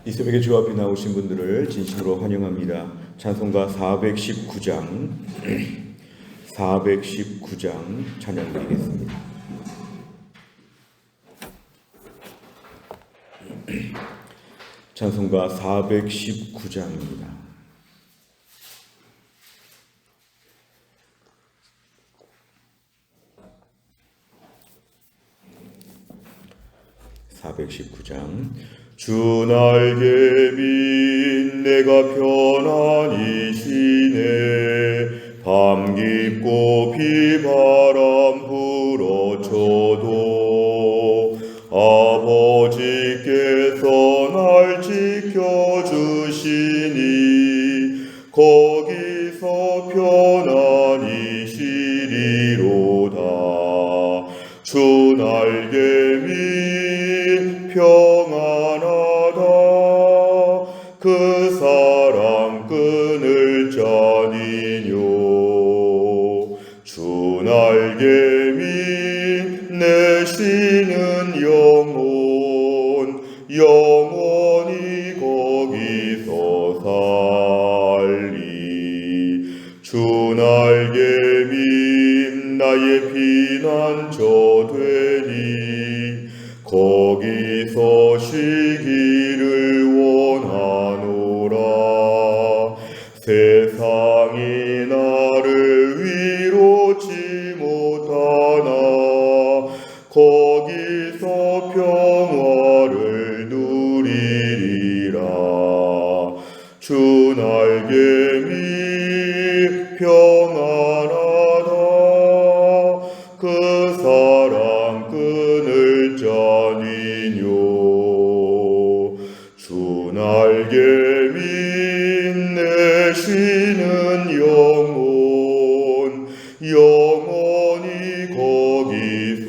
이 새벽에 주 앞에 나오신 분들을 진심으로 환영합니다. 찬송가 419장 찬양 드리겠습니다. 찬송가 419장입니다. 주 날개 밑 내가 편안히 쉬네. 밤 깊고 비바람 불어쳐도 아버지께서 날 지켜주시니 거기서 편안히 쉬리로다. 주 날개 밑 평안하다. 그 사랑 끊을 자니뇨. 주 날개 밑 내 쉬는 영원히 거기서 살리. 주 날개 밑 나의 피난처 되니 거기서 쉬기를 원하노라. 세상이 나를 위로치 못하나 거기서 평화를 누리리라. 주 날개 밑 평안하다. 그 사랑 끊을 자니뇨. 주 날개 밑 내 쉬는 영원히 거기서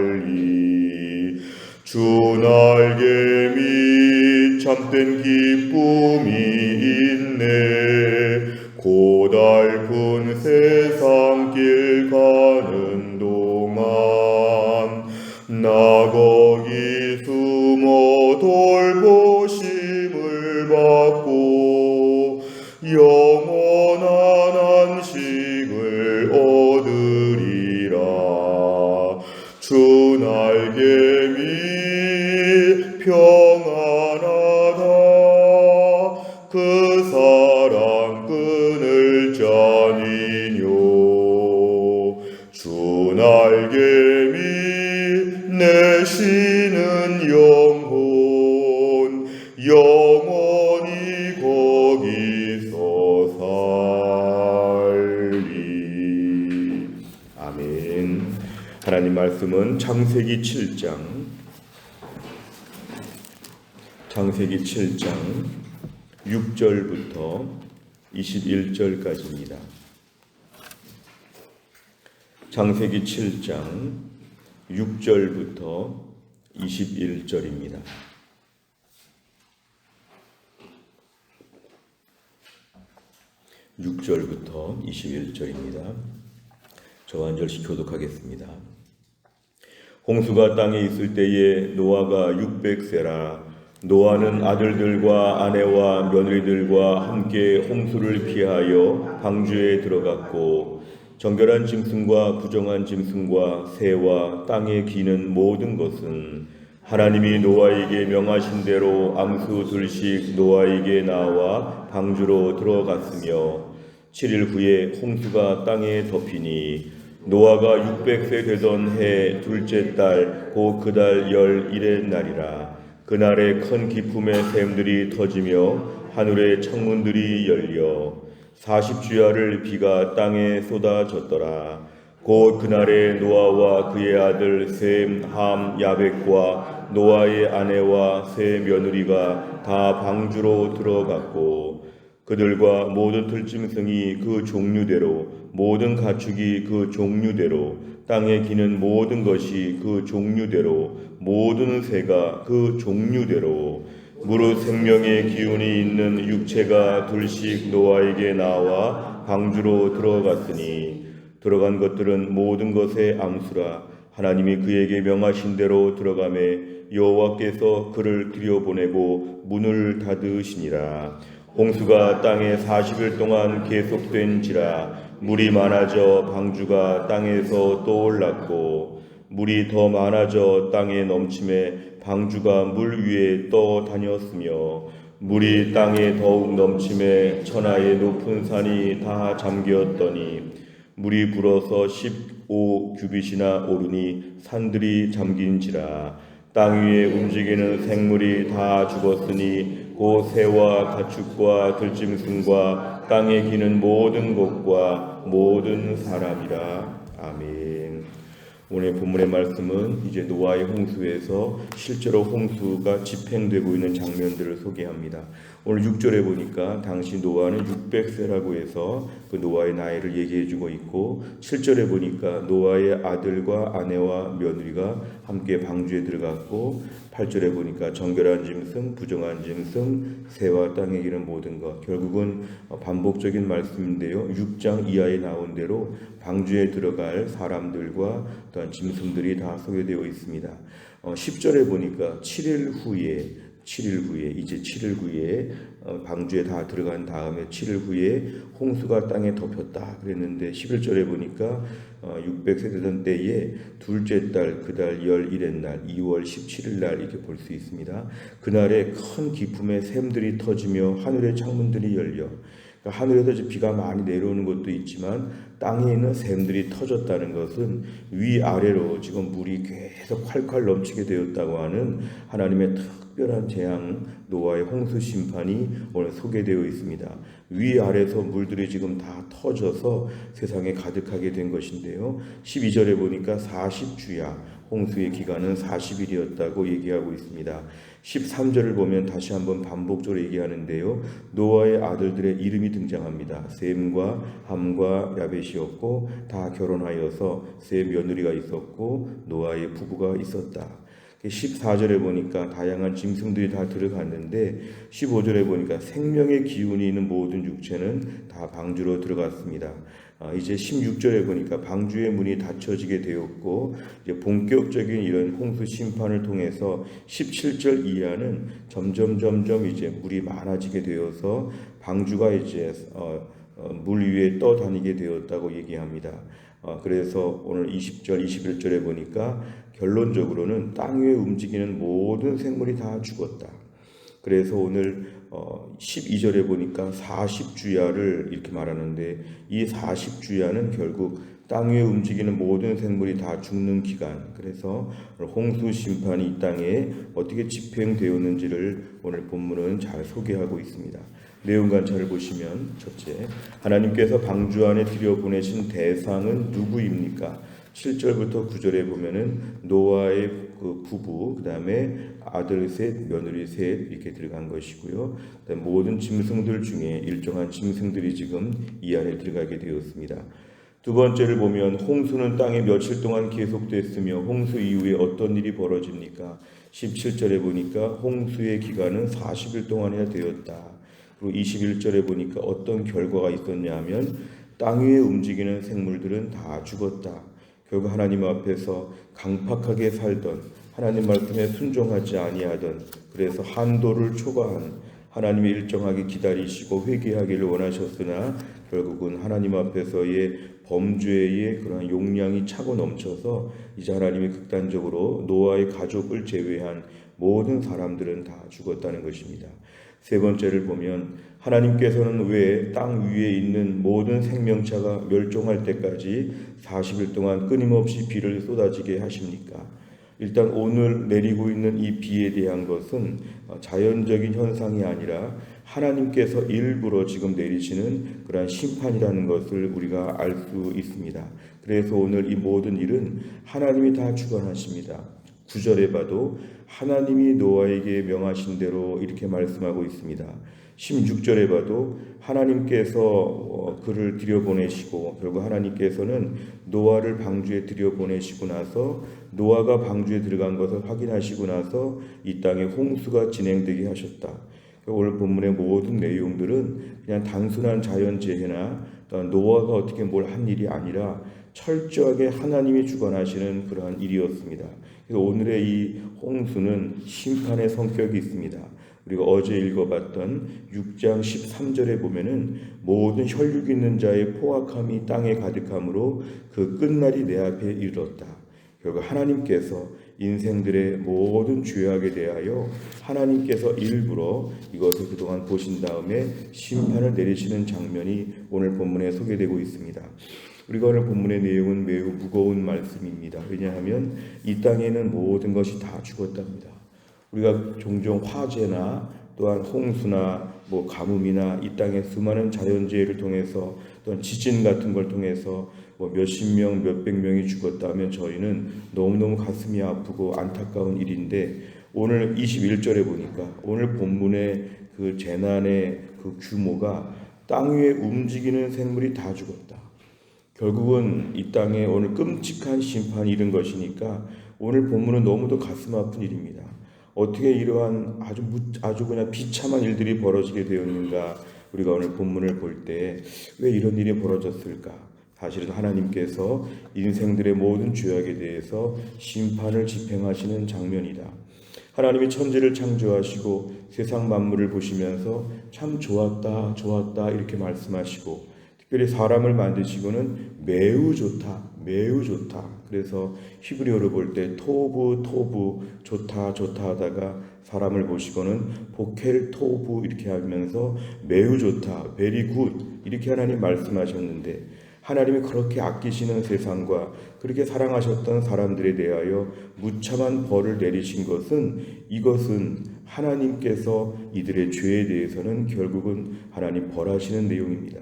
살리. 주 날개 밑 참된 기쁨이 있네. 고달픈 세상 길 가는 동안 나 거기 숨어 돌보심을 받고 영원한 안식을 얻으리라. 주 날개 밑 평안하다. 그 사랑 끊을 자니뇨. 주 날개 밑 내 쉬는 영원히 거기서 살리. 아멘. 하나님 말씀은 창세기 7장 6절부터 21절까지입니다. 창세기 7장 6절부터 21절입니다. 저와 한 절씩 교독하겠습니다. 홍수가 땅에 있을 때에 노아가 600세라. 노아는 아들들과 아내와 며느리들과 함께 홍수를 피하여 방주에 들어갔고 정결한 짐승과 부정한 짐승과 새와 땅에 기는 모든 것은 하나님이 노아에게 명하신 대로 암수 둘씩 노아에게 나와 방주로 들어갔으며 7일 후에 홍수가 땅에 덮이니 노아가 600세 되던 해 둘째 달 곧 그 달 11의 날이라. 그날에 큰 기품의 샘들이 터지며 하늘의 창문들이 열려 40주야를 비가 땅에 쏟아졌더라. 곧 그날에 노아와 그의 아들 셈, 함, 야벳과 노아의 아내와 세 며느리가 다 방주로 들어갔고 그들과 모든 들짐승이 그 종류대로 모든 가축이 그 종류대로 땅에 기는 모든 것이 그 종류대로 모든 새가 그 종류대로 무릇 생명의 기운이 있는 육체가 둘씩 노아에게 나와 방주로 들어갔으니 들어간 것들은 모든 것의 암수라. 하나님이 그에게 명하신 대로 들어가매 여호와께서 그를 들여보내고 문을 닫으시니라. 홍수가 땅에 40일 동안 계속된지라. 물이 많아져 방주가 땅에서 떠올랐고 물이 더 많아져 땅에 넘침에 방주가 물 위에 떠다녔으며 물이 땅에 더욱 넘침에 천하의 높은 산이 다 잠겼더니 물이 불어서 15규빗이나 오르니 산들이 잠긴지라. 땅 위에 움직이는 생물이 다 죽었으니 곧 새와 가축과 들짐승과 땅에 기는 모든 것과 모든 사람이라. 아멘. 오늘 본문의 말씀은 이제 노아의 홍수에서 실제로 홍수가 집행되고 있는 장면들을 소개합니다. 오늘 6절에 보니까 당시 노아는 600세라고 해서 그 노아의 나이를 얘기해주고 있고 7절에 보니까 노아의 아들과 아내와 며느리가 함께 방주에 들어갔고 8절에 보니까 정결한 짐승, 부정한 짐승, 새와 땅에 기는 모든 것. 결국은 반복적인 말씀인데요. 6장 이하에 나온 대로 방주에 들어갈 사람들과 또한 짐승들이 다 소개되어 있습니다. 10절에 보니까 7일 후에 이제 7일 후에 방주에 다 들어간 다음에 7일 후에 홍수가 땅에 덮였다 그랬는데 11절에 보니까 600세 되던 때에 둘째 달 그달 11의 날 2월 17일 날 이렇게 볼 수 있습니다. 그날에 큰 기품의 샘들이 터지며 하늘의 창문들이 열려 그러니까 하늘에서 비가 많이 내려오는 것도 있지만 땅에 있는 샘들이 터졌다는 것은 위아래로 지금 물이 계속 콸콸 넘치게 되었다고 하는 하나님의 특별한 재앙 노아의 홍수 심판이 오늘 소개되어 있습니다. 위아래에서 물들이 지금 다 터져서 세상에 가득하게 된 것인데요. 12절에 보니까 40주야 홍수의 기간은 40일이었다고 얘기하고 있습니다. 13절을 보면 다시 한번 반복적으로 얘기하는데요. 노아의 아들들의 이름이 등장합니다. 셈과 함과 야벳이었고 다 결혼하여서 세 며느리가 있었고 노아의 부부가 있었다. 14절에 보니까 다양한 짐승들이 다 들어갔는데 15절에 보니까 생명의 기운이 있는 모든 육체는 다 방주로 들어갔습니다. 이제 16절에 보니까 방주의 문이 닫혀지게 되었고 이제 본격적인 이런 홍수 심판을 통해서 17절 이하는 점점 이제 물이 많아지게 되어서 방주가 이제 물 위에 떠다니게 되었다고 얘기합니다. 그래서 오늘 20절, 21절에 보니까 결론적으로는 땅 위에 움직이는 모든 생물이 다 죽었다. 그래서 오늘 12절에 보니까 40주야를 이렇게 말하는데 이 40주야는 결국 땅 위에 움직이는 모든 생물이 다 죽는 기간. 그래서 홍수 심판이 이 땅에 어떻게 집행되었는지를 오늘 본문은 잘 소개하고 있습니다. 내용 관찰을 보시면 첫째, 하나님께서 방주 안에 들여보내신 대상은 누구입니까? 7절부터 9절에 보면은 노아의 그 부부, 그 다음에 아들 셋, 며느리 셋 이렇게 들어간 것이고요. 그다음에 모든 짐승들 중에 일정한 짐승들이 지금 이 안에 들어가게 되었습니다. 두 번째를 보면 홍수는 땅에 며칠 동안 계속됐으며 홍수 이후에 어떤 일이 벌어집니까? 17절에 보니까 홍수의 기간은 40일 동안이나 되었다. 그리고 21절에 보니까 어떤 결과가 있었냐 하면 땅 위에 움직이는 생물들은 다 죽었다. 결국 하나님 앞에서 강팍하게 살던 하나님 말씀에 순종하지 아니하던 그래서 한도를 초과한 하나님이 일정하게 기다리시고 회개하기를 원하셨으나 결국은 하나님 앞에서의 범죄의 그러한 용량이 차고 넘쳐서 이제 하나님이 극단적으로 노아의 가족을 제외한 모든 사람들은 다 죽었다는 것입니다. 세 번째를 보면 하나님께서는 왜 땅 위에 있는 모든 생명체가 멸종할 때까지 40일 동안 끊임없이 비를 쏟아지게 하십니까? 일단 오늘 내리고 있는 이 비에 대한 것은 자연적인 현상이 아니라 하나님께서 일부러 지금 내리시는 그러한 심판이라는 것을 우리가 알 수 있습니다. 그래서 오늘 이 모든 일은 하나님이 다 주관하십니다. 9절에 봐도 하나님이 노아에게 명하신 대로 이렇게 말씀하고 있습니다. 16절에 봐도 하나님께서 그를 들여보내시고 결국 하나님께서는 노아를 방주에 들여보내시고 나서 노아가 방주에 들어간 것을 확인하시고 나서 이 땅에 홍수가 진행되게 하셨다. 오늘 본문의 모든 내용들은 그냥 단순한 자연재해나 노아가 어떻게 뭘 한 일이 아니라 철저하게 하나님이 주관하시는 그러한 일이었습니다. 그래서 오늘의 이 홍수는 심판의 성격이 있습니다. 우리가 어제 읽어봤던 6장 13절에 보면은 모든 혈육 있는 자의 포악함이 땅에 가득함으로 그 끝날이 내 앞에 이르렀다. 결국 하나님께서 인생들의 모든 죄악에 대하여 하나님께서 일부러 이것을 그동안 보신 다음에 심판을 내리시는 장면이 오늘 본문에 소개되고 있습니다. 우리가 오늘 본문의 내용은 매우 무거운 말씀입니다. 왜냐하면 이 땅에는 모든 것이 다 죽었답니다. 우리가 종종 화재나 또한 홍수나 가뭄이나 이 땅의 수많은 자연재해를 통해서 또한 지진 같은 걸 통해서 몇십 명, 몇백 명이 죽었다면 저희는 너무너무 가슴이 아프고 안타까운 일인데 오늘 21절에 보니까 오늘 본문의 그 재난의 그 규모가 땅 위에 움직이는 생물이 다 죽었다. 결국은 이 땅에 오늘 끔찍한 심판이 이른 것이니까 오늘 본문은 너무도 가슴 아픈 일입니다. 어떻게 이러한 아주 그냥 비참한 일들이 벌어지게 되었는가? 우리가 오늘 본문을 볼 때 왜 이런 일이 벌어졌을까? 사실은 하나님께서 인생들의 모든 죄악에 대해서 심판을 집행하시는 장면이다. 하나님이 천지를 창조하시고 세상 만물을 보시면서 참 좋았다, 좋았다 이렇게 말씀하시고 특별히 사람을 만드시고는 매우 좋다, 매우 좋다. 그래서 히브리어로 볼 때 토부, 토부, 좋다, 좋다 하다가 사람을 보시고는 보켈 토부 이렇게 하면서 매우 좋다, 베리 굿 이렇게 하나님 말씀하셨는데 하나님이 그렇게 아끼시는 세상과 그렇게 사랑하셨던 사람들에 대하여 무참한 벌을 내리신 이것은 하나님께서 이들의 죄에 대해서는 결국은 하나님 벌하시는 내용입니다.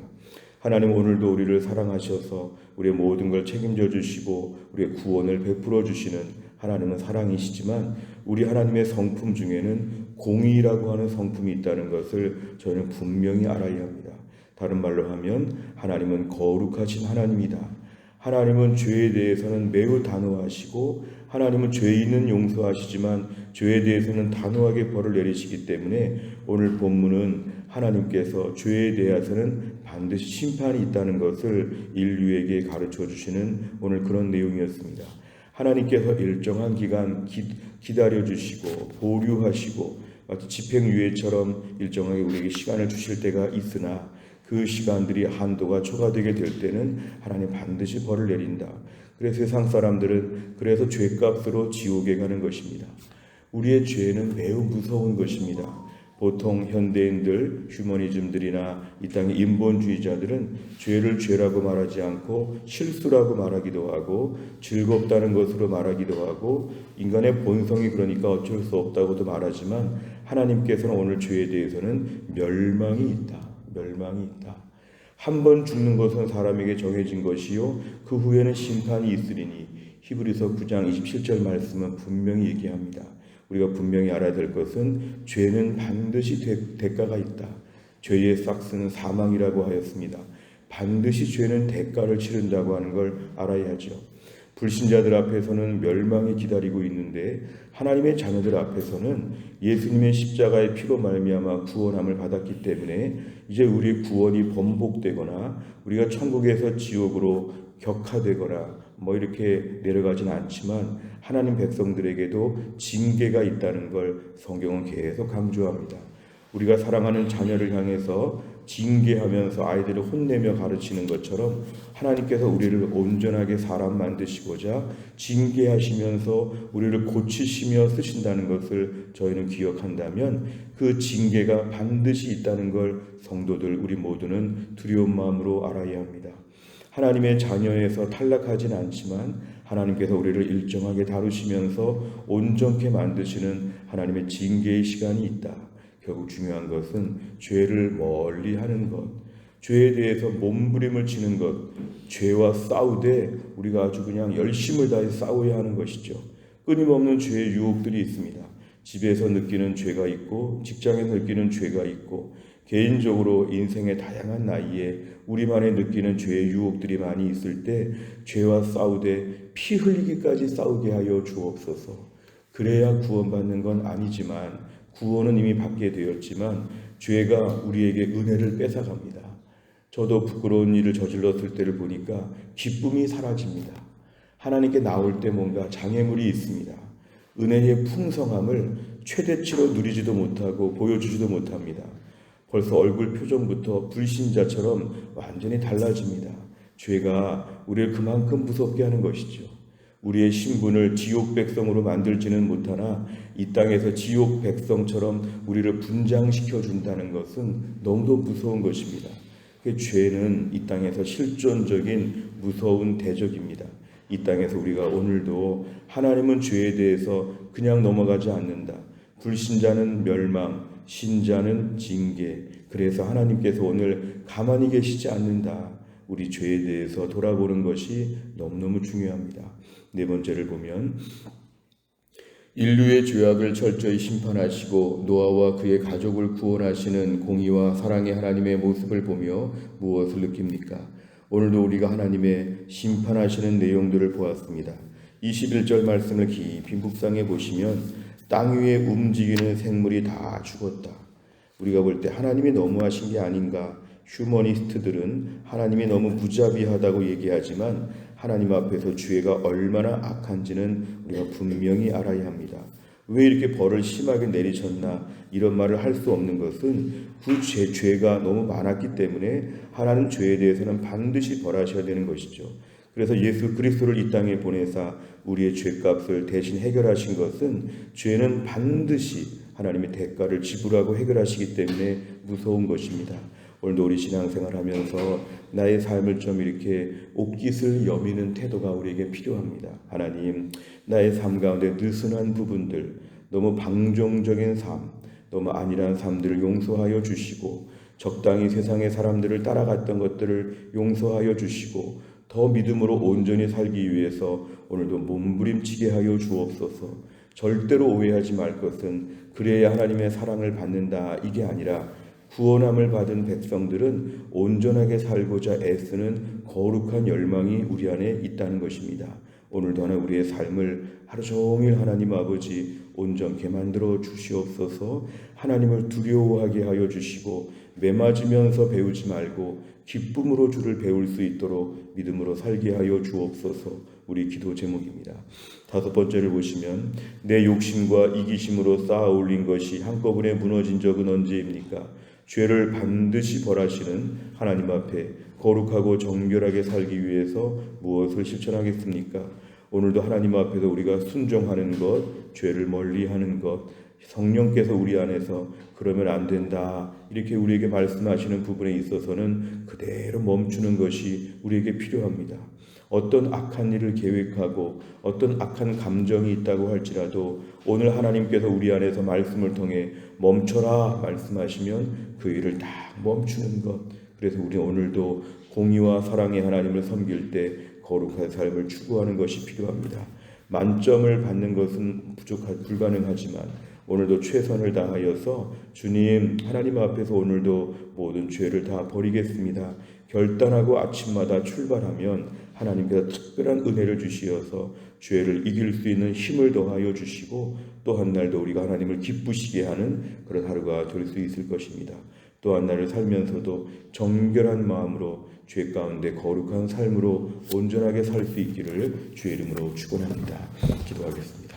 하나님 오늘도 우리를 사랑하셔서 우리의 모든 걸 책임져 주시고 우리의 구원을 베풀어 주시는 하나님은 사랑이시지만 우리 하나님의 성품 중에는 공의라고 하는 성품이 있다는 것을 저는 분명히 알아야 합니다. 다른 말로 하면 하나님은 거룩하신 하나님이다. 하나님은 죄에 대해서는 매우 단호하시고 하나님은 죄인은 용서하시지만 죄에 대해서는 단호하게 벌을 내리시기 때문에 오늘 본문은 하나님께서 죄에 대해서는 반드시 심판이 있다는 것을 인류에게 가르쳐 주시는 오늘 그런 내용이었습니다. 하나님께서 일정한 기간 기다려 주시고 보류하시고 마치 집행유예처럼 일정하게 우리에게 시간을 주실 때가 있으나 그 시간들이 한도가 초과되게 될 때는 하나님 반드시 벌을 내린다. 그래서 세상 사람들은 그래서 죄값으로 지옥에 가는 것입니다. 우리의 죄는 매우 무서운 것입니다. 보통 현대인들, 휴머니즘들이나 이 땅의 인본주의자들은 죄를 죄라고 말하지 않고 실수라고 말하기도 하고 즐겁다는 것으로 말하기도 하고 인간의 본성이 그러니까 어쩔 수 없다고도 말하지만 하나님께서는 오늘 죄에 대해서는 멸망이 있다. 멸망이 있다. 한 번 죽는 것은 사람에게 정해진 것이요 그 후에는 심판이 있으리니 히브리서 9장 27절 말씀은 분명히 얘기합니다. 우리가 분명히 알아야 될 것은 죄는 반드시 대가가 있다. 죄의 삭스는 사망이라고 하였습니다. 반드시 죄는 대가를 치른다고 하는 걸 알아야 하죠. 불신자들 앞에서는 멸망이 기다리고 있는데 하나님의 자녀들 앞에서는 예수님의 십자가의 피로 말미암아 구원함을 받았기 때문에 이제 우리의 구원이 번복되거나 우리가 천국에서 지옥으로 격하되거나 이렇게 내려가지는 않지만 하나님 백성들에게도 징계가 있다는 걸 성경은 계속 강조합니다. 우리가 사랑하는 자녀를 향해서 징계하면서 아이들을 혼내며 가르치는 것처럼 하나님께서 우리를 온전하게 사람 만드시고자 징계하시면서 우리를 고치시며 쓰신다는 것을 저희는 기억한다면 그 징계가 반드시 있다는 걸 성도들 우리 모두는 두려운 마음으로 알아야 합니다. 하나님의 자녀에서 탈락하진 않지만 하나님께서 우리를 일정하게 다루시면서 온전케 만드시는 하나님의 징계의 시간이 있다. 결국 중요한 것은 죄를 멀리 하는 것, 죄에 대해서 몸부림을 치는 것, 죄와 싸우되 우리가 아주 그냥 열심을 다해 싸워야 하는 것이죠. 끊임없는 죄의 유혹들이 있습니다. 집에서 느끼는 죄가 있고 직장에서 느끼는 죄가 있고 개인적으로 인생의 다양한 나이에 우리만의 느끼는 죄의 유혹들이 많이 있을 때 죄와 싸우되 피 흘리기까지 싸우게 하여 주옵소서. 그래야 구원받는 건 아니지만 구원은 이미 받게 되었지만 죄가 우리에게 은혜를 뺏어갑니다. 저도 부끄러운 일을 저질렀을 때를 보니까 기쁨이 사라집니다. 하나님께 나올 때 뭔가 장애물이 있습니다. 은혜의 풍성함을 최대치로 누리지도 못하고 보여주지도 못합니다. 벌써 얼굴 표정부터 불신자처럼 완전히 달라집니다. 죄가 우리를 그만큼 무섭게 하는 것이죠. 우리의 신분을 지옥 백성으로 만들지는 못하나 이 땅에서 지옥 백성처럼 우리를 분장시켜 준다는 것은 너무도 무서운 것입니다. 죄는 이 땅에서 실존적인 무서운 대적입니다. 이 땅에서 우리가 오늘도 하나님은 죄에 대해서 그냥 넘어가지 않는다. 불신자는 멸망, 신자는 징계. 그래서 하나님께서 오늘 가만히 계시지 않는다. 우리 죄에 대해서 돌아보는 것이 너무너무 중요합니다. 네 번째를 보면 인류의 죄악을 철저히 심판하시고 노아와 그의 가족을 구원하시는 공의와 사랑의 하나님의 모습을 보며 무엇을 느낍니까? 오늘도 우리가 하나님의 심판하시는 내용들을 보았습니다. 21절 말씀을 깊이 묵상해 보시면 땅 위에 움직이는 생물이 다 죽었다. 우리가 볼 때 하나님이 너무하신 게 아닌가? 휴머니스트들은 하나님이 너무 무자비하다고 얘기하지만 하나님 앞에서 죄가 얼마나 악한지는 우리가 분명히 알아야 합니다. 왜 이렇게 벌을 심하게 내리셨나? 이런 말을 할 수 없는 것은 그 죄가 너무 많았기 때문에 하나님 죄에 대해서는 반드시 벌하셔야 되는 것이죠. 그래서 예수 그리스도를 이 땅에 보내사 우리의 죄값을 대신 해결하신 것은 죄는 반드시 하나님의 대가를 지불하고 해결하시기 때문에 무서운 것입니다. 오늘도 우리 신앙생활하면서 나의 삶을 좀 이렇게 옥깃을 여미는 태도가 우리에게 필요합니다. 하나님, 나의 삶 가운데 느슨한 부분들, 너무 방종적인 삶, 너무 안일한 삶들을 용서하여 주시고 적당히 세상의 사람들을 따라갔던 것들을 용서하여 주시고 더 믿음으로 온전히 살기 위해서 오늘도 몸부림치게 하여 주옵소서. 절대로 오해하지 말 것은 그래야 하나님의 사랑을 받는다 이게 아니라 구원함을 받은 백성들은 온전하게 살고자 애쓰는 거룩한 열망이 우리 안에 있다는 것입니다. 오늘도 하나 우리의 삶을 하루 종일 하나님 아버지 온전케 만들어 주시옵소서. 하나님을 두려워하게 하여 주시고 매맞으면서 배우지 말고 기쁨으로 주를 배울 수 있도록 믿음으로 살게 하여 주옵소서. 우리 기도 제목입니다. 다섯 번째를 보시면 내 욕심과 이기심으로 쌓아 올린 것이 한꺼번에 무너진 적은 언제입니까? 죄를 반드시 벌하시는 하나님 앞에 거룩하고 정결하게 살기 위해서 무엇을 실천하겠습니까? 오늘도 하나님 앞에서 우리가 순종하는 것, 죄를 멀리하는 것, 성령께서 우리 안에서 그러면 안 된다 이렇게 우리에게 말씀하시는 부분에 있어서는 그대로 멈추는 것이 우리에게 필요합니다. 어떤 악한 일을 계획하고 어떤 악한 감정이 있다고 할지라도 오늘 하나님께서 우리 안에서 말씀을 통해 멈춰라 말씀하시면 그 일을 딱 멈추는 것. 그래서 우리 오늘도 공의와 사랑의 하나님을 섬길 때 거룩한 삶을 추구하는 것이 필요합니다. 만점을 받는 것은 불가능하지만 오늘도 최선을 다하여서 주님 하나님 앞에서 오늘도 모든 죄를 다 버리겠습니다. 결단하고 아침마다 출발하면 하나님께서 특별한 은혜를 주시어서 죄를 이길 수 있는 힘을 더하여 주시고 또 한 날도 우리가 하나님을 기쁘시게 하는 그런 하루가 될 수 있을 것입니다. 또 한 날을 살면서도 정결한 마음으로 죄 가운데 거룩한 삶으로 온전하게 살 수 있기를 주의 이름으로 축원합니다. 기도하겠습니다.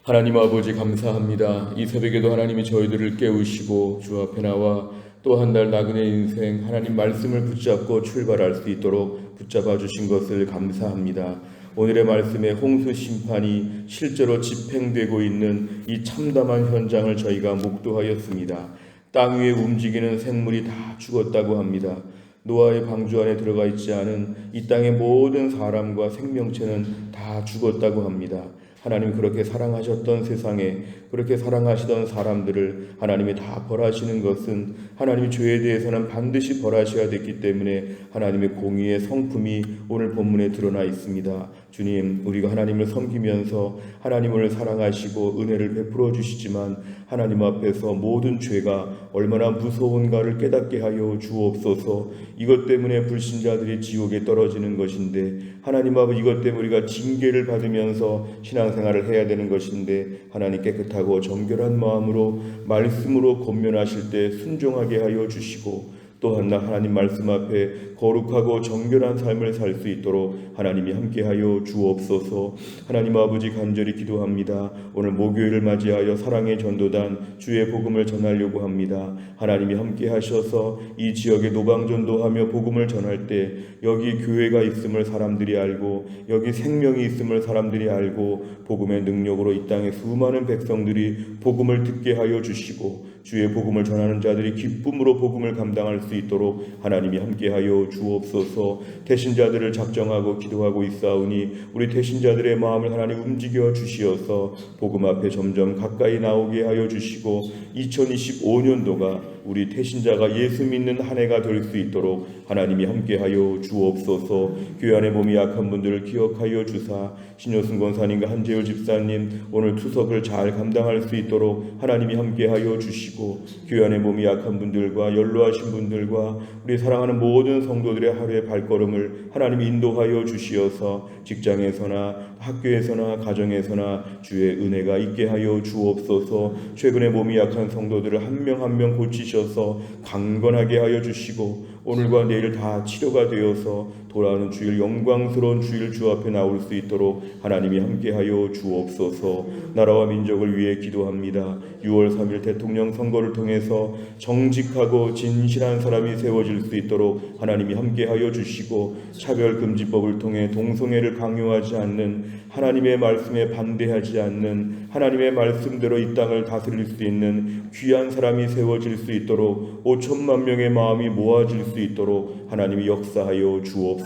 하나님 아버지 감사합니다. 이 새벽에도 하나님이 저희들을 깨우시고 주 앞에 나와 또 한 달 나그네 인생 하나님 말씀을 붙잡고 출발할 수 있도록 붙잡아 주신 것을 감사합니다. 오늘의 말씀에 홍수 심판이 실제로 집행되고 있는 이 참담한 현장을 저희가 목도하였습니다. 땅 위에 움직이는 생물이 다 죽었다고 합니다. 노아의 방주 안에 들어가 있지 않은 이 땅의 모든 사람과 생명체는 다 죽었다고 합니다. 하나님 그렇게 사랑하셨던 세상에 그렇게 사랑하시던 사람들을 하나님이 다 벌하시는 것은 하나님이 죄에 대해서는 반드시 벌하셔야 됐기 때문에 하나님의 공의의 성품이 오늘 본문에 드러나 있습니다. 주님, 우리가 하나님을 섬기면서 하나님을 사랑하시고 은혜를 베풀어 주시지만 하나님 앞에서 모든 죄가 얼마나 무서운가를 깨닫게 하여 주옵소서. 이것 때문에 불신자들이 지옥에 떨어지는 것인데 하나님 아버지 이것 때문에 우리가 징계를 받으면서 신앙생활을 해야 되는 것인데 하나님 깨끗하고 정결한 마음으로 말씀으로 권면하실 때 순종하게 하여 주시고 또한 나 하나님 말씀 앞에 거룩하고 정결한 삶을 살 수 있도록 하나님이 함께하여 주옵소서. 하나님 아버지 간절히 기도합니다. 오늘 목요일을 맞이하여 사랑의 전도단 주의 복음을 전하려고 합니다. 하나님이 함께하셔서 이 지역에 노방전도하며 복음을 전할 때 여기 교회가 있음을 사람들이 알고 여기 생명이 있음을 사람들이 알고 복음의 능력으로 이 땅에 수많은 백성들이 복음을 듣게 하여 주시고 주의 복음을 전하는 자들이 기쁨으로 복음을 감당할 수 있도록 하나님이 함께하여 주옵소서. 태신자들을 작정하고 기도하고 있사오니 우리 태신자들의 마음을 하나님 움직여 주시어서 복음 앞에 점점 가까이 나오게 하여 주시고 2025년도가 우리 태신자가 예수 믿는 한 해가 될 수 있도록 하나님이 함께하여 주옵소서. 교회 안에 몸이 약한 분들을 기억하여 주사 신효순 권사님과 한재율 집사님 오늘 투석을 잘 감당할 수 있도록 하나님이 함께하여 주시고 교회 안에 몸이 약한 분들과 연로하신 분들과 우리 사랑하는 모든 성도들의 하루의 발걸음을 하나님이 인도하여 주시어서 직장에서나 학교에서나 가정에서나 주의 은혜가 있게 하여 주옵소서. 최근에 몸이 약한 성도들을 한 명 한 명 고치셔서 강건하게 하여 주시고 오늘과 내일 다 치료가 되어서 돌아오는 주일 영광스러운 주일 주 앞에 나올 수 있도록 하나님이 함께하여 주옵소서. 나라와 민족을 위해 기도합니다. 6월 3일 대통령 선거를 통해서 정직하고 진실한 사람이 세워질 수 있도록 하나님이 함께하여 주시고 차별금지법을 통해 동성애를 강요하지 않는 하나님의 말씀에 반대하지 않는 하나님의 말씀대로 이 땅을 다스릴 수 있는 귀한 사람이 세워질 수 있도록 5천만 명의 마음이 모아질 수 있도록 하나님이 역사하여 주옵소서.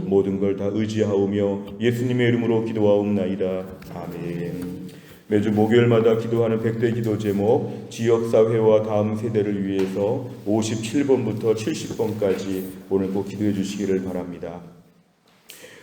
모든 걸 다 의지하오며 예수님의 이름으로 기도하옵나이다. 아멘. 매주 목요일마다 기도하는 100대 기도 제목 지역사회와 다음 세대를 위해서 57번부터 70번까지 오늘 꼭 기도해 주시기를 바랍니다.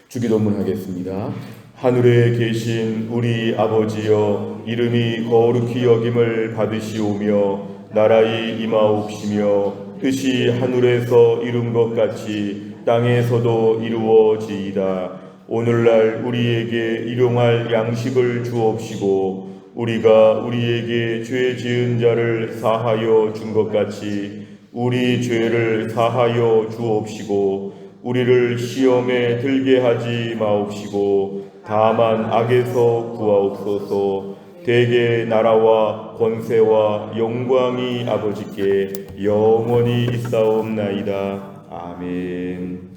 주기도문 하겠습니다. 하늘에 계신 우리 아버지여 이름이 거룩히 여김을 받으시오며 나라의 임하옵시며 뜻이 하늘에서 이룬 것 같이 땅에서도 이루어지이다. 오늘날 우리에게 일용할 양식을 주옵시고 우리가 우리에게 죄 지은 자를 사하여 준 것 같이 우리 죄를 사하여 주옵시고 우리를 시험에 들게 하지 마옵시고 다만 악에서 구하옵소서. 대개 나라와 권세와 영광이 아버지께 영원히 있사옵나이다. 아멘.